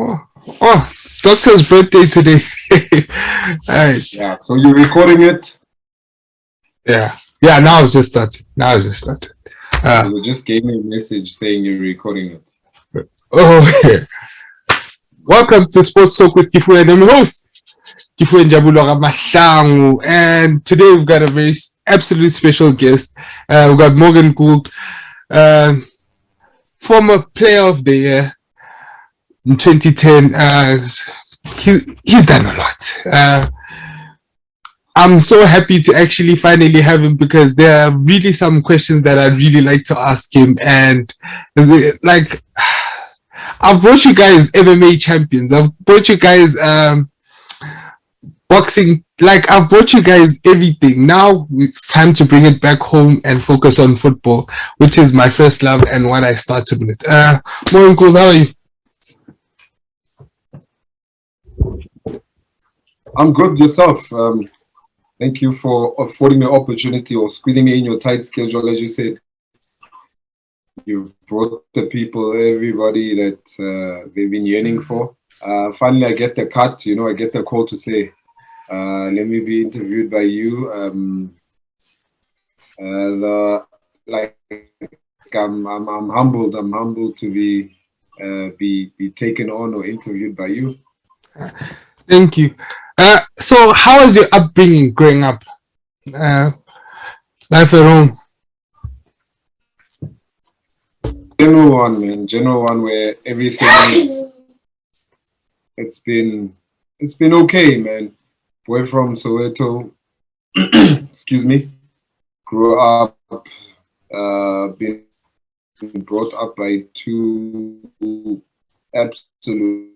Oh, oh, it's Doctor's birthday today. All right. Yeah, so you're recording it? Yeah. Yeah, now it's just started. You just gave me a message saying you're recording it. Oh, welcome to Sports Talk with Kifu, and I'm your host, Kifu and Jabulora Mashangu. And today we've got a very absolutely special guest. We've got Morgan Gould, former player of the year in 2010. He's done a lot. I'm so happy to actually finally have him because there are really some questions that I'd really like to ask him. And like, I've brought you guys MMA champions. I've brought you guys boxing. Like, I've brought you guys everything. Now it's time to bring it back home and focus on football, which is my first love and what I started with. Morning, Gould, how are you? I'm good. Yourself? Thank you for affording me the opportunity or squeezing me in your tight schedule, as you said. You brought the people, everybody that they've been yearning for. Finally, I get the cut. I get the call to say, "Let me be interviewed by you." I'm humbled. I'm humbled to be taken on or interviewed by you. Thank you. So how was your upbringing growing up? Life at home? General one, man. General one where everything is. It's been okay, man. Boy from Soweto. Excuse me. Grew up. Been brought up by two absolutely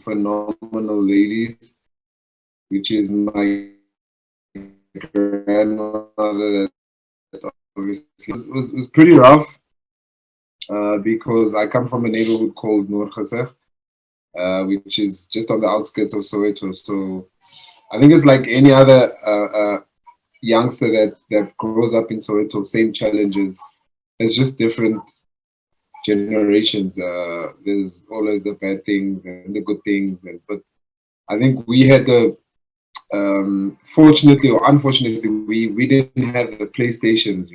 phenomenal ladies, which is my grandmother. That obviously was pretty rough because I come from a neighborhood called Noor Khasef, which is just on the outskirts of Soweto. So I think it's like any other youngster that grows up in Soweto, same challenges. It's just different generations. There's always the bad things and the good things, but I think we had the fortunately or unfortunately we didn't have the PlayStations,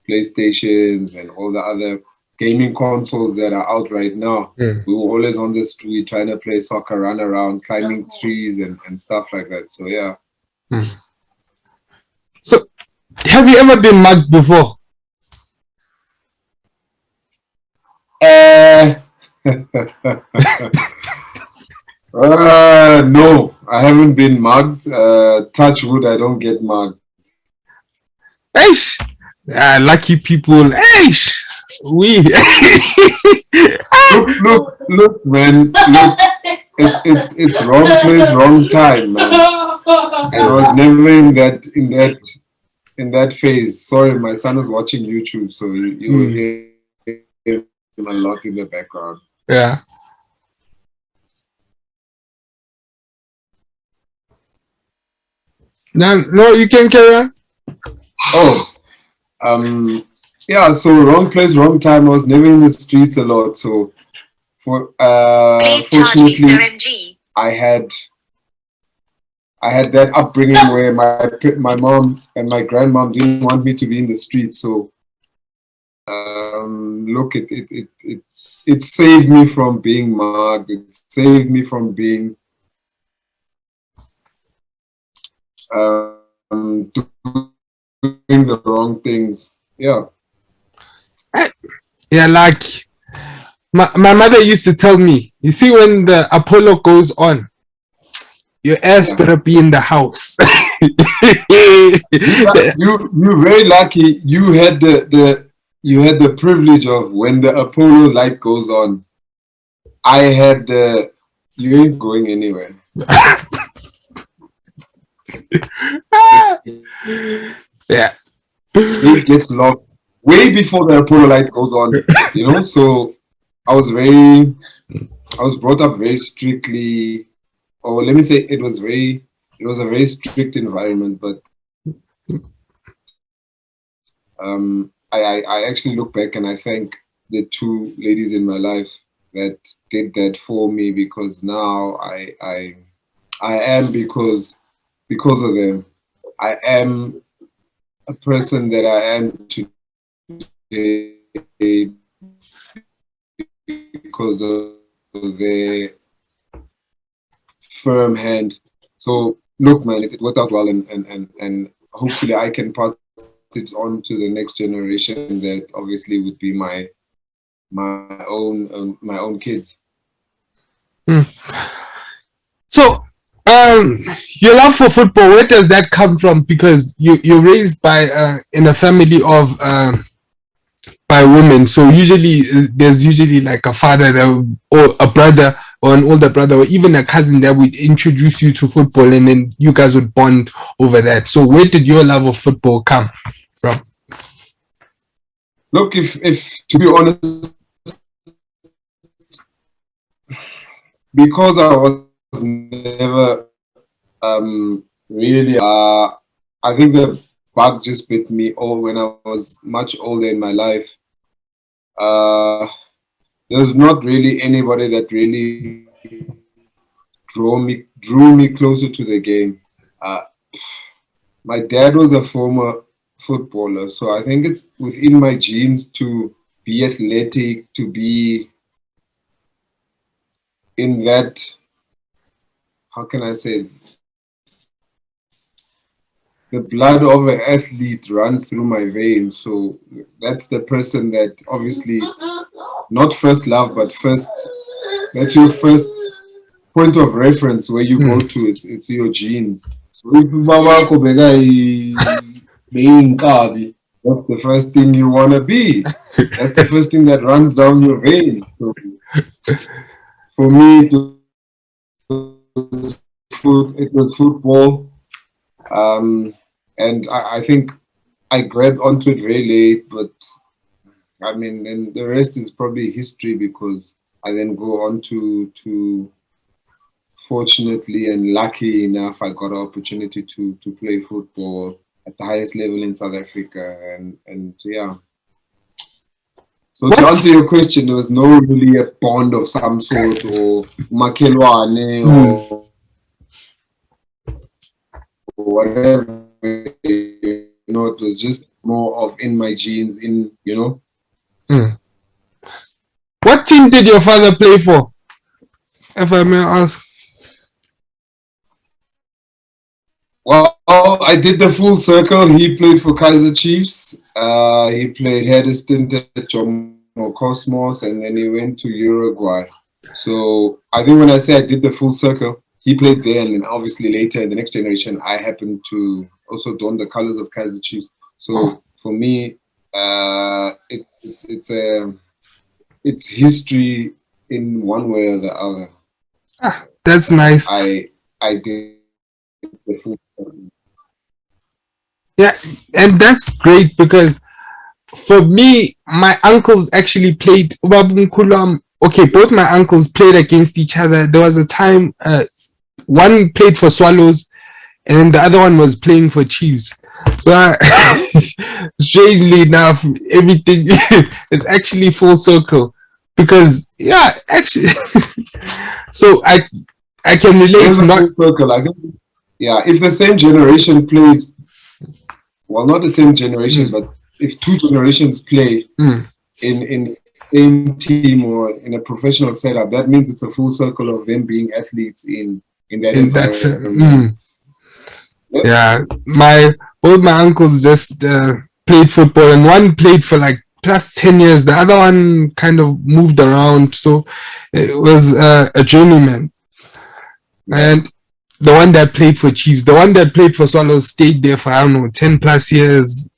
PlayStations and all the other gaming consoles that are out right now. We were always on the street trying to play soccer, run around, climbing trees and stuff like that. So yeah. So have you ever been mugged before? No, I haven't been mugged. Touch wood, I don't get mugged. Eish! Lucky people. Eish! We. look, man. Look, it's wrong place, wrong time, man. I was never in that phase. Sorry, my son is watching YouTube, so you will hear him a lot in the background. Yeah. No, you can carry on. Oh, yeah. So wrong place, wrong time. I was never in the streets a lot. So, fortunately, I had that upbringing where my mom and my grandmom didn't want me to be in the streets. So, look, it saved me from being mugged. It saved me from being doing the wrong things. Yeah. Yeah, like my mother used to tell me, you see, when the Apollo goes on, your ass better be in the house. You're very lucky. You had the privilege of when the Apollo light goes on. I had you ain't going anywhere. Yeah. It gets locked way before the Apollo light goes on, So I was brought up very strictly, or let me say it was a very strict environment, but I actually look back and I thank the two ladies in my life that did that for me, because now I am because of them. I am a person that I am today because of their firm hand. So look, man, it worked out well, and hopefully I can pass it on to the next generation that obviously would be my own kids. So, your love for football, where does that come from? Because you're raised by in a family of by women, so usually there's usually like a father that, or a brother or an older brother or even a cousin that would introduce you to football, and then you guys would bond over that. So where did your love of football come from? Look, if to be honest, because I was never really, I think the bug just bit me all when I was much older in my life. There's not really anybody that really drew me closer to the game. My dad was a former footballer, so I think it's within my genes to be athletic, to be in that, how can I say, the blood of an athlete runs through my veins. So that's the person that obviously, not first love, but first, that's your first point of reference where you go to. It's your genes. So if being Kabi, that's the first thing you want to be. That's the first thing that runs down your veins. So for me, it was football. And I think I grabbed onto it very late, but I mean, and the rest is probably history, because I then go on to fortunately and lucky enough, I got an opportunity to play football at the highest level in South Africa, and yeah. So to answer your question, there was no really a bond of some sort, or makelwane, or whatever. You know, it was just more of in my genes, in, you know. What team did your father play for, if I may ask? Well, I did the full circle. He played for Kaiser Chiefs. He had a stint at Jomo Cosmos, and then he went to Uruguay. So I think when I say I did the full circle, he played there, and then obviously later in the next generation, I happened to also don the colors of Kaiser Chiefs. So for me, it's history in one way or the other. That's nice. I did the full circle. Yeah, and that's great, because for me, my uncles actually played. Okay, both my uncles played against each other. There was a time one played for Swallows, and then the other one was playing for Chiefs. So strangely enough, everything is actually full circle, because yeah, actually, so I can relate. Not circle. I think, yeah, if the same generation plays, well, not the same generation, but if two generations play in same team or in a professional setup, that means it's a full circle of them being athletes in that environment. Yep. Yeah, both my uncles just played football, and one played for like plus 10 years. The other one kind of moved around, so it was a journeyman. And the one that played for Chiefs, the one that played for Swallows stayed there for, I don't know, 10 plus years.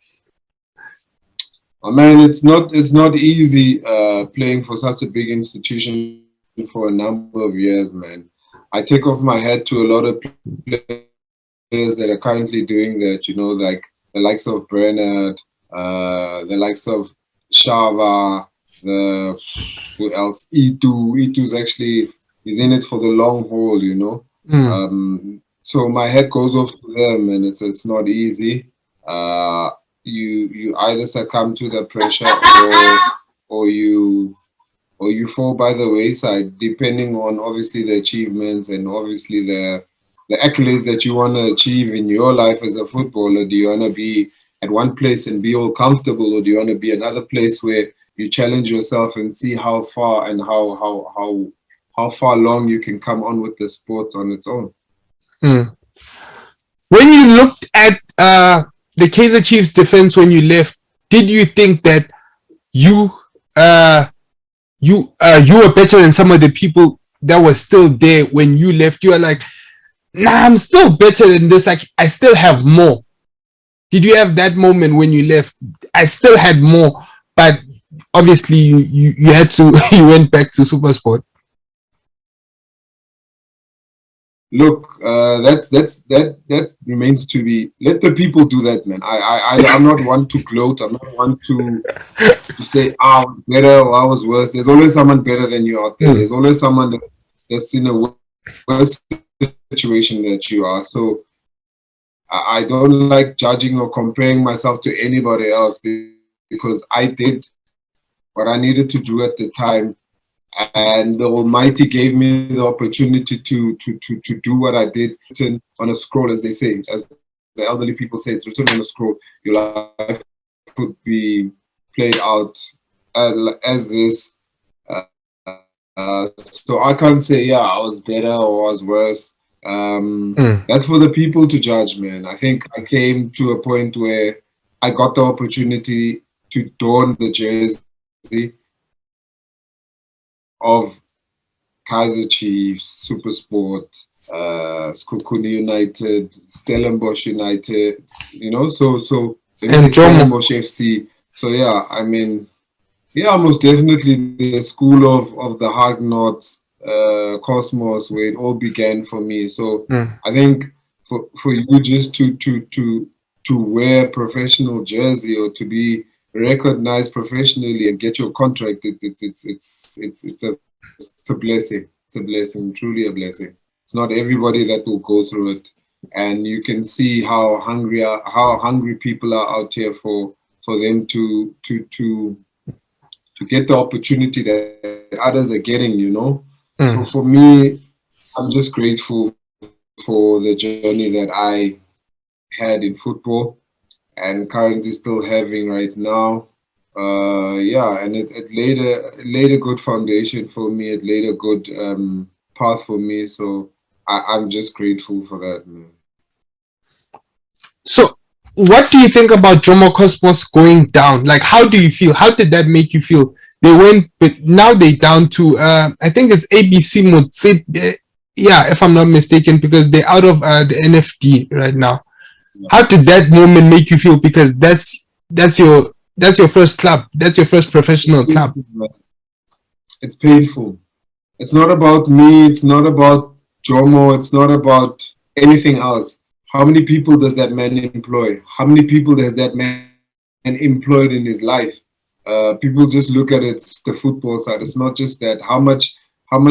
Oh, man, it's not easy playing for such a big institution for a number of years, man. I take off my hat to a lot of players that are currently doing that, you know, like the likes of Bernard, the likes of Shava, who else? Itu's actually, he's in it for the long haul, you know. So my head goes off to them, and it's not easy. You either succumb to the pressure, or you or you fall by the wayside, depending on obviously the achievements and obviously the accolades that you want to achieve in your life as a footballer. Do you want to be at one place and be all comfortable, or do you want to be another place where you challenge yourself and see how far and how far long you can come on with the sport on its own? When you looked at the Kaizer Chiefs defense when you left, did you think that you were better than some of the people that were still there when you left? You were like, nah, I'm still better than this. I still have more. Did you have that moment when you left? I still had more, but obviously you had to you went back to SuperSport. Look, that remains to be. Let the people do that, man. I'm not one to gloat. I'm not one to say, I was better or I was worse. There's always someone better than you out there. There's always someone that's in a worse situation that you are. So I don't like judging or comparing myself to anybody else, because I did what I needed to do at the time, and the Almighty gave me the opportunity to do what I did. Written on a scroll, as they say, as the elderly people say, it's written on a scroll. Your life could be played out as this. So I can't say, yeah, I was better or I was worse. That's for the people to judge, man. I think I came to a point where I got the opportunity to don the jersey of Kaizer Chiefs, SuperSport, Skukuni United, Stellenbosch United, you know, so and Stellenbosch FC. So yeah, I mean, yeah, most definitely the school of the Hard Knocks, Cosmos, where it all began for me. So I think for you just to wear a professional jersey or to be recognized professionally and get your contract, it's a blessing. It's a blessing, truly a blessing. It's not everybody that will go through it, and you can see how hungry people are out here for them to get the opportunity that others are getting, you know. So for me, I'm just grateful for the journey that I had in football and currently still having right now. Yeah, and it laid a good foundation for me. It laid a good path for me. So I'm just grateful for that, man. So what do you think about Jomo Cosmos going down? Like, how do you feel? How did that make you feel? They went, but now they down to I think it's ABC Motse, yeah, if I'm not mistaken, because they're out of the NFD right now. Yeah. How did that moment make you feel? Because that's your first club, that's your first professional club. It's painful. It's not about me. It's not about Jomo. It's not about anything else. How many people does that man employ? How many people has that man employed in his life? People just look at it, the football side. It's not just that. How much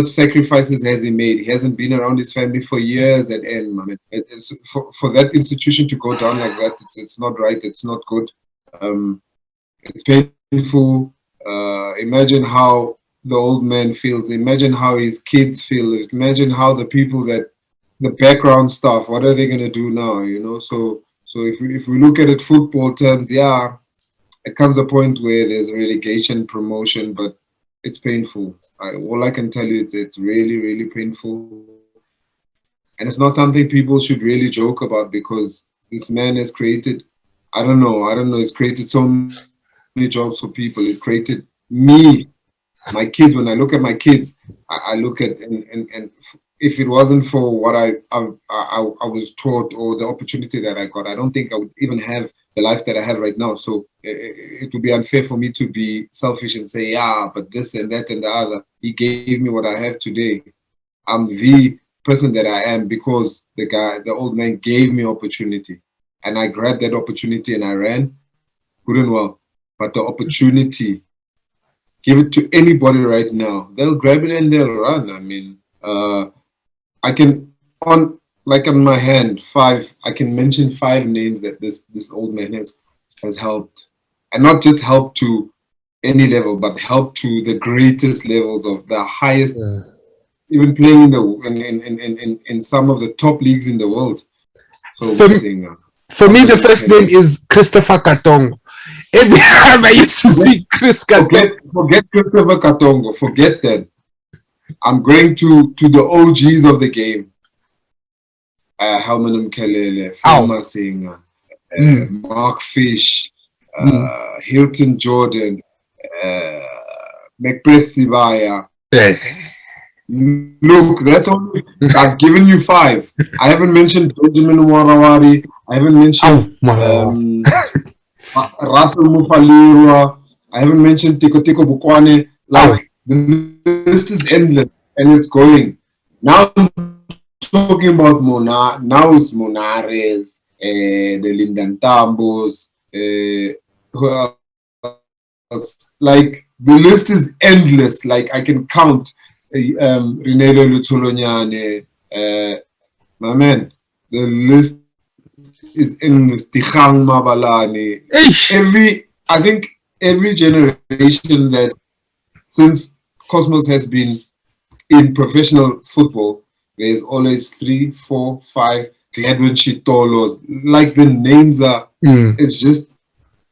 sacrifices has he made? He hasn't been around his family for years at end, man. It's for that institution to go down like that. It's not right. It's not good. It's painful. Imagine how the old man feels. Imagine how his kids feel. Imagine how the people that the background stuff, what are they going to do now, you know? So if we look at it football terms, yeah, it comes a point where there's relegation, promotion, but it's painful. All I can tell you, it's really, really painful. And it's not something people should really joke about, because this man has created, I don't know, he's created so many jobs for people. He's created me, my kids. When I look at my kids, I look at, and if it wasn't for what I was taught or the opportunity that I got, I don't think I would even have the life that I have right now. So it would be unfair for me to be selfish and say, yeah, but this and that and the other. He gave me what I have today. I'm the person that I am because the old man gave me opportunity. And I grabbed that opportunity and I ran. Good and well. But the opportunity, give it to anybody right now. They'll grab it and they'll run. I mean, I can, on my hand, I can mention 5 names that this old man has helped. And not just helped to any level, but helped to the greatest levels of the highest, Yeah. even playing in the in some of the top leagues in the world. So For, for me, the first name is Christopher Katongo. Every time I used to see Chris Katongo. Forget Christopher Katongo. Forget that. I'm going to the OGs of the game. Helman Mkelele, Fema Singer, Mark Fish, Hilton Jordan, Macbeth Sibaya. Look, that's all. I've given you 5. I haven't mentioned Benjamin Warawari. I haven't mentioned Russell Mufalirwa. I haven't mentioned Tiko Tiko Bukwane. Like, the list is endless and it's going. Now I'm talking about now it's Monares, the Lindan Tambos, who else? Like, the list is endless. Like, I can count Rinelo Lutolonyane, my man, the list is endless. Tikhang Mabalani. I think every generation that since Cosmos has been in professional football, there's always 3, 4, 5 Gladwin Chitolos. Like, the names are, it's just,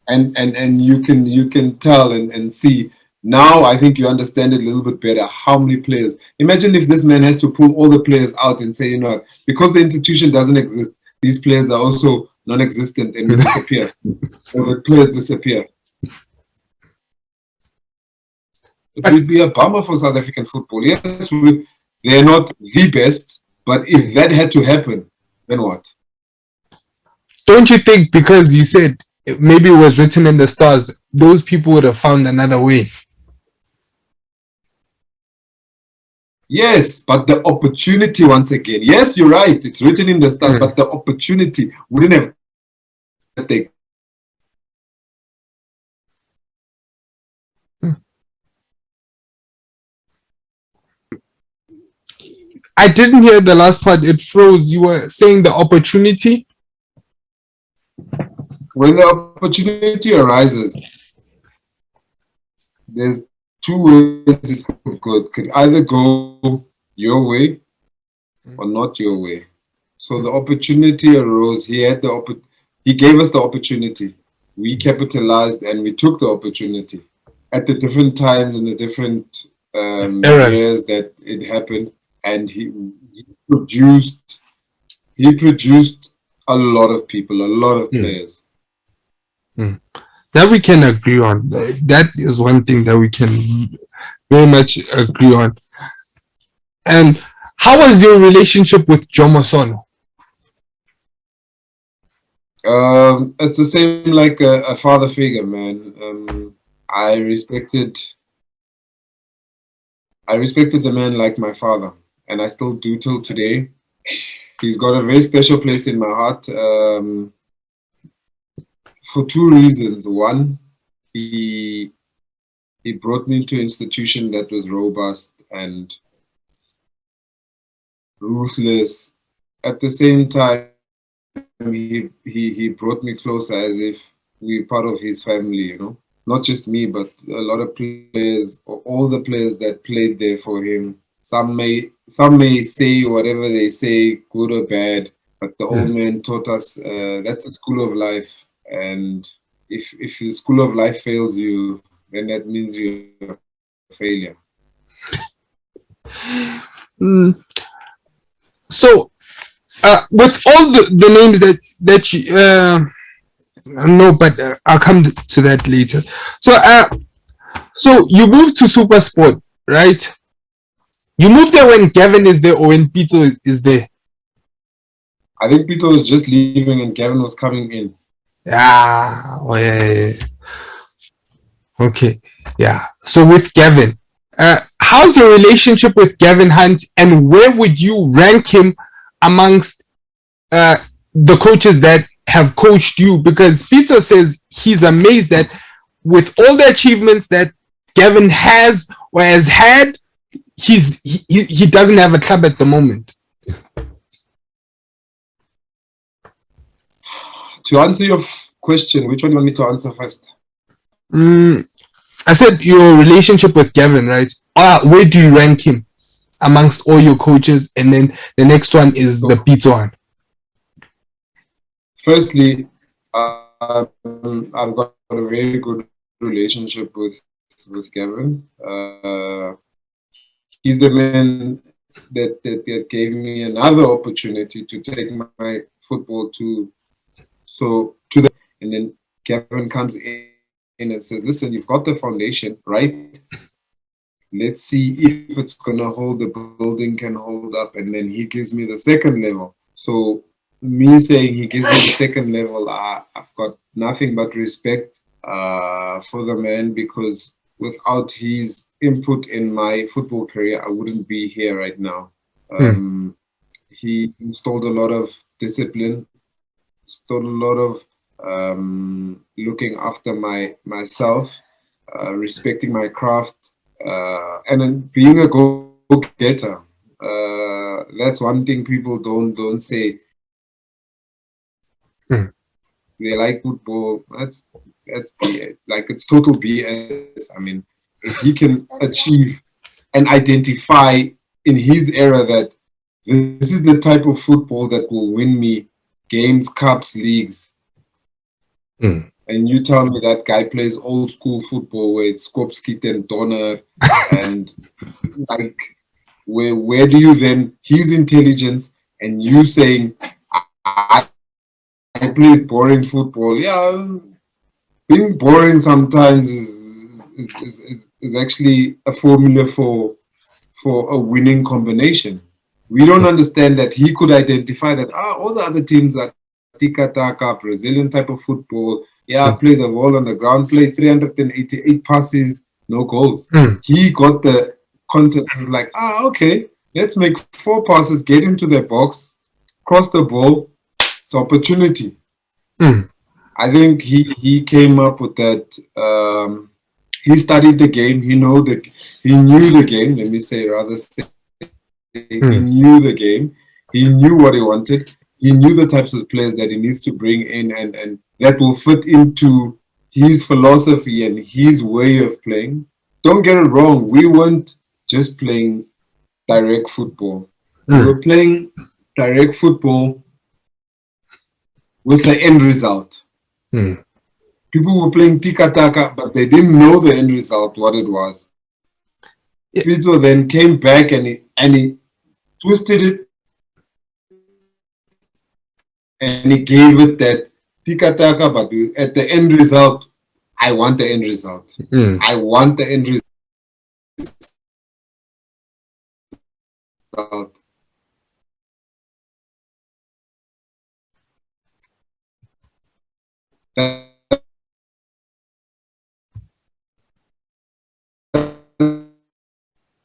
and you can tell and see. Now I think you understand it a little bit better. How many players? Imagine if this man has to pull all the players out and say, you know, because the institution doesn't exist, these players are also non-existent and will disappear. So the players disappear. It would be a bummer for South African football. Yes, they're not the best, but if that had to happen, then what? Don't you think, because you said maybe it was written in the stars, those people would have found another way? Yes, but the opportunity, once again. Yes, you're right. It's written in the stars, but the opportunity wouldn't have taken. I didn't hear the last part. It froze. You were saying the opportunity? When the opportunity arises, there's 2 ways it could go. It could either go your way or not your way. So the opportunity arose. He gave us the opportunity. We capitalized and we took the opportunity at the different times and the different years that it happened. And he produced a lot of people, a lot of players. That we can agree on. That is one thing that we can very much agree on. And how was your relationship with Jomo Sono? It's the same like a father figure, man. I respected the man like my father, and I still do till today. He's got a very special place in my heart. For 2 reasons. One, he brought me into an institution that was robust and ruthless. At the same time, he brought me closer as if we're part of his family, you know. Not just me, but a lot of players, or all the players that played there for him. Some may say whatever they say, good or bad, but the old man taught us that's a school of life. And if the school of life fails you, then that means you're a failure. So, with all the names that you no, but I'll come to that later. So you moved to Super Sport, right? You moved there when Gavin is there or when Pitso is there? I think Pitso was just leaving and Gavin was coming in. Yeah. Okay. Yeah. So with Gavin, how's your relationship with Gavin Hunt, and where would you rank him amongst the coaches that have coached you? Because Pitso says he's amazed that with all the achievements that Gavin has or has had, he doesn't have a club at the moment. To answer your question, which one do you want me to answer first? I said your relationship with Gavin, right? Where do you rank him amongst all your coaches? And then the next one is the Pitso one. Firstly, I've got a very good relationship with Gavin. He's the man that gave me another opportunity to take my football to the, and then Gavin comes in and says, listen, you've got the foundation, right? Let's see if it's gonna hold, the building can hold up. And then he gives me the second level. So me saying he gives me the second level, I've got nothing but respect for the man, because without his input in my football career, I wouldn't be here right now. He installed a lot of discipline, installed a lot of looking after myself, respecting my craft, and then being a go-getter. That's one thing people don't say. They like football. That's BS. Like, it's total BS. I mean, if he can achieve and identify in his era that this is the type of football that will win me games, cups, leagues, and you tell me that guy plays old school football where it's Skopskit and Donner, and like, where do you then, his intelligence and you saying I play boring football? Yeah, being boring sometimes is actually a formula for a winning combination. We don't understand that he could identify that all the other teams are tiki-taka, Brazilian type of football. Yeah, play the ball on the ground, play 388 passes, no goals. He got the concept. He was like, okay, let's make 4 passes, get into the box, cross the ball. It's opportunity. I think he came up with that. He studied the game. He knew the game. Let me say, rather say, he knew the game. He knew what he wanted. He knew the types of players that he needs to bring in, and that will fit into his philosophy and his way of playing. Don't get it wrong. We weren't just playing direct football. We were playing direct football with the end result. People were playing tiki-taka, but they didn't know the end result, what it was. Pitso then came back and he twisted it, and he gave it that tiki-taka, but at the end result, I want the end result. I want the end result.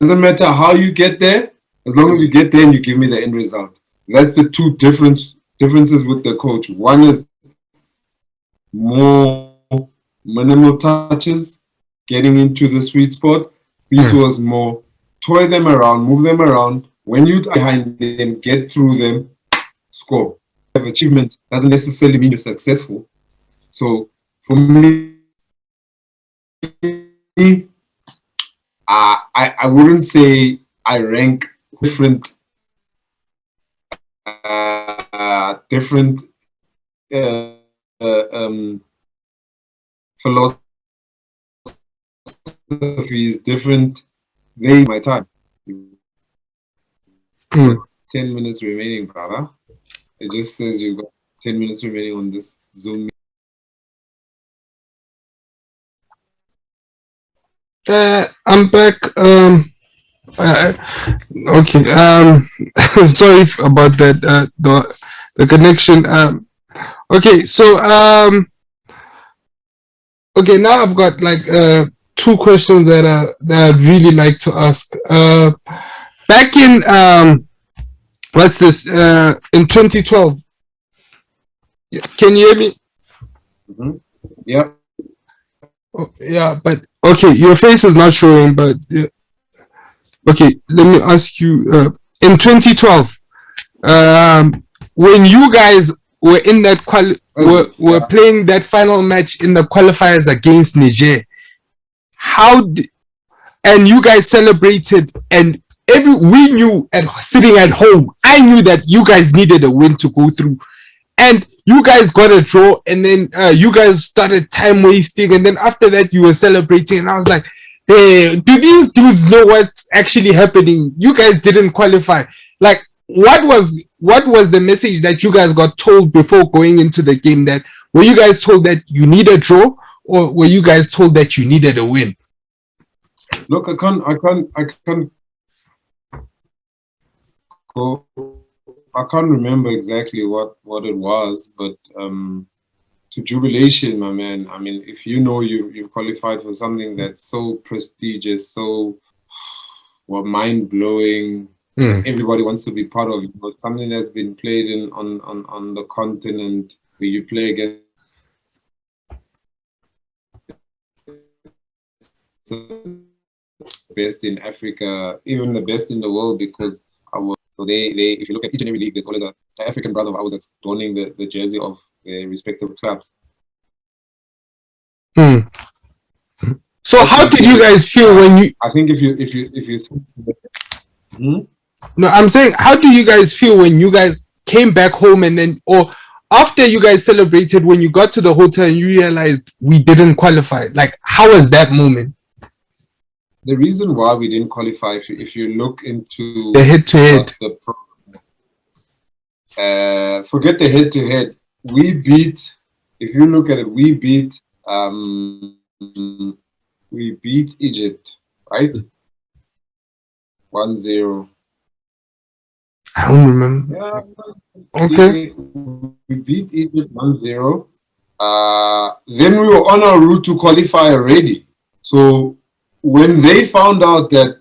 Doesn't matter how you get there, as long as you get there and you give me the end result. That's the two differences with the coach. One is more minimal touches, getting into the sweet spot. Pitso was more toy them around, move them around. When you behind them, get through them, score. Achievement doesn't necessarily mean you're successful. So for me, I wouldn't say I rank different philosophies, different. They my time. 10 minutes remaining, brother. It just says you've got 10 minutes remaining on this Zoom. I'm back. Okay. Sorry about that. The connection. Okay. So okay. Now I've got like 2 questions that I'd really like to ask. Back in what's this? In 2012. Can you hear me? Yeah. Oh, yeah, but okay, your face is not showing, but yeah. Okay, let me ask you. In 2012, when you guys were in that were playing that final match in the qualifiers against Niger, and you guys celebrated, and we knew, and sitting at home, I knew that you guys needed a win to go through, and you guys got a draw, and then you guys started time wasting, and then after that you were celebrating, and I was like, hey, do these dudes know what's actually happening? You guys didn't qualify. Like, what was the message that you guys got told before going into the game? That were you guys told that you need a draw, or were you guys told that you needed a win? Look, I can't go. I can't remember exactly what it was, but to jubilation, my man. I mean, if you know you've qualified for something that's so prestigious, so mind blowing, everybody wants to be part of it. But something that's been played in on the continent where you play against the best in Africa, even the best in the world, because so they if you look at each and every league, there's always an African brother of ours that's donning the jersey of their respective clubs. So how did you guys feel when you? I think if you No, I'm saying, how do you guys feel when you guys came back home, and then, or after you guys celebrated, when you got to the hotel and you realized we didn't qualify? Like, how was that moment? The reason why we didn't qualify, if you look into the head-to-head, forget the head-to-head. We beat. If you look at it, we beat Egypt, right? 1-0. I don't remember. Yeah. Okay. We beat Egypt 1-0. Then we were on our route to qualify already. So when they found out that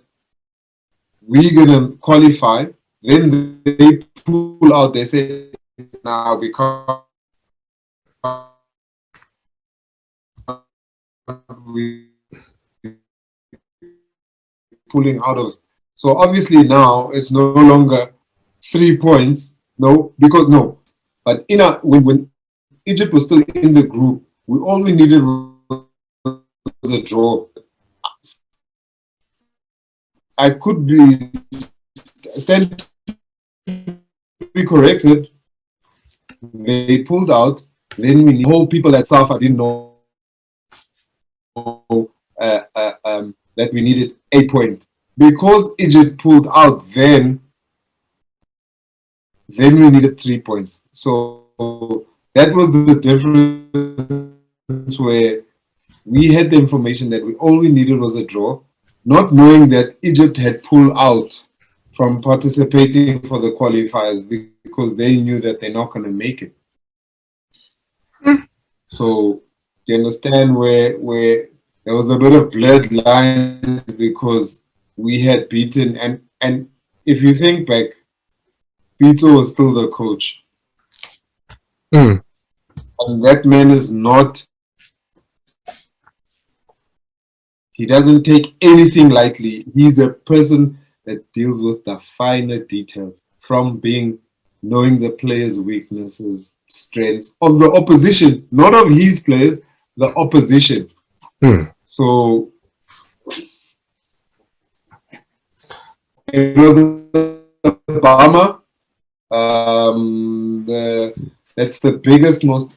we're gonna qualify, then they pull out. They say, "Now because we pulling out of." So obviously now it's no longer 3 points. No, because no. But when Egypt was still in the group, all we needed was a draw. I could stand to be corrected. They pulled out. Then we whole people at Safa didn't know that we needed 8 points. Because Egypt pulled out, then we needed 3 points. So that was the difference, where we had the information that all we needed was a draw, not knowing that Egypt had pulled out from participating for the qualifiers because they knew that they're not going to make it. So you understand where there was a bit of blurred lines because we had beaten, and if you think back, Pitso was still the coach. And that man is not, he doesn't take anything lightly. He's a person that deals with the finer details, from knowing the players' weaknesses, strengths of the opposition, not of his players, the opposition. So it was a bummer. That's the biggest, most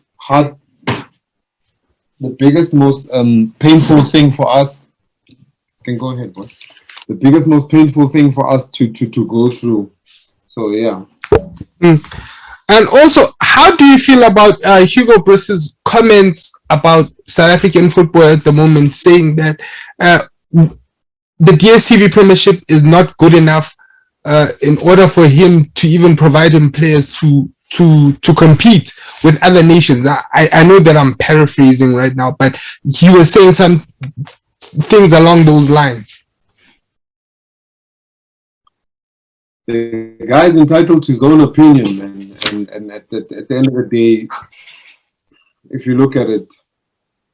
painful thing for us. You can go ahead, boy. The biggest, most painful thing for us to go through. So yeah. And also, how do you feel about Hugo Broos's comments about South African football at the moment, saying that the DStv Premiership is not good enough in order for him to even provide him players to compete with other nations? I know that I'm paraphrasing right now, but he was saying some things along those lines. The guy's entitled to his own opinion, and at the end of the day, if you look at it,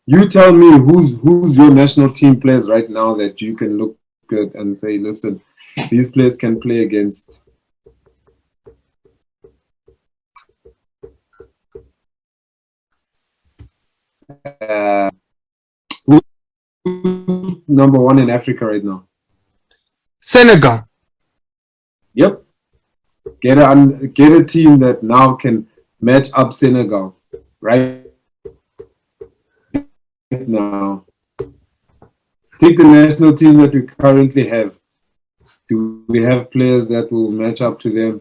you tell me who's your national team players right now that you can look at and say, listen, these players can play against number one in Africa right now? Senegal. Yep. Get a team that now can match up Senegal right now. Take the national team that we currently have. Do we have players that will match up to them?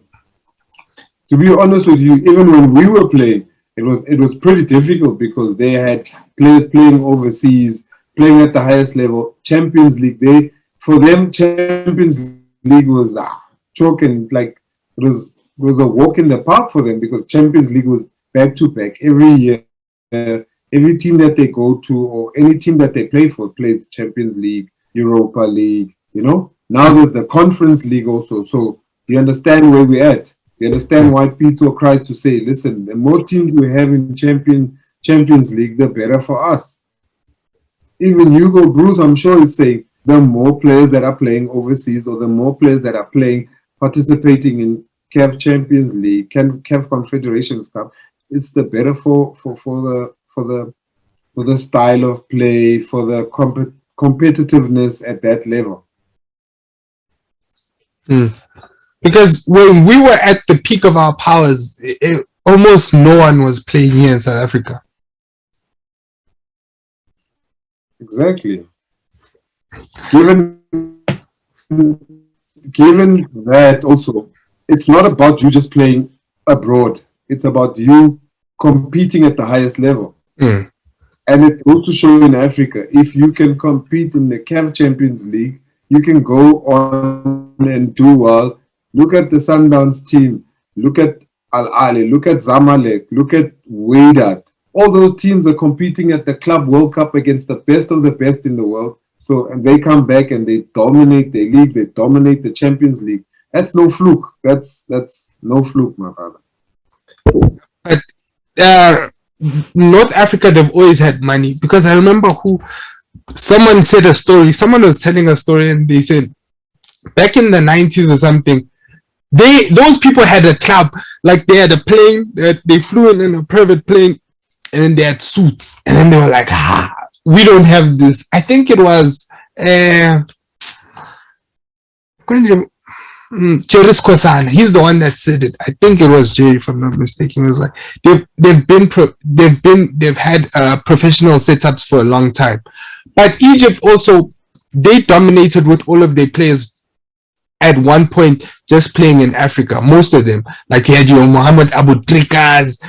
To be honest with you, even when we were playing, it was pretty difficult because they had players playing overseas, playing at the highest level. Champions League, for them, Champions League was choking. Like it was a walk in the park for them because Champions League was back to back every year. Every team that they go to or any team that they play for plays Champions League, Europa League. You know, now there's the Conference League also. So you understand where we're at. You understand why Pitso cries to say, listen, the more teams we have in Champions League, the better for us. Even Hugo Bruce, I'm sure, is saying the more players that are playing overseas or the more players that are participating in CAF Champions League, CAF Confederations Cup, it's the better for the style of play, for the competitiveness at that level. Because when we were at the peak of our powers, almost no one was playing here in South Africa. Exactly. Given that also, it's not about you just playing abroad. It's about you competing at the highest level. And it goes to show in Africa, if you can compete in the CAF Champions League, you can go on and do well. Look at the Sundowns team. Look at Al Ahly. Look at Zamalek. Look at Wydad. All those teams are competing at the Club World Cup against the best of the best in the world. So, and they come back and they dominate the league. They dominate the Champions League. That's no fluke. That's no fluke, my brother. But North Africa, they've always had money because I remember someone said a story. Someone was telling a story and they said back in the 90s or something, those people had a club, like they had a plane, they flew in a private plane, and then they had suits, and then they were like, we don't have this. I think it was Jerry Squasana. He's the one that said it. I think it was Jerry, if I'm not mistaken. It was like they've had professional setups for a long time, but Egypt also, they dominated with all of their players at one point just playing in Africa, most of them. Like you had your Mohamed Abu Trikas.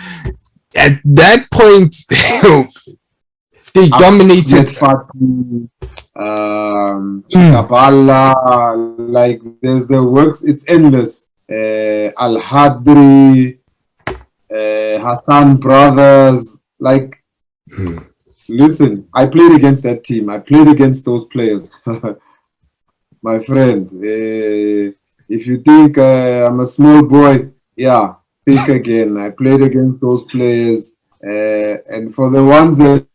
At that point, they dominated. Kabbalah, like there's the works, it's endless. Al Hadri, Hassan Brothers. Like, listen, I played against that team. I played against those players. My friend, if you think I'm a small boy, yeah, think again. I played against those players, and for the ones that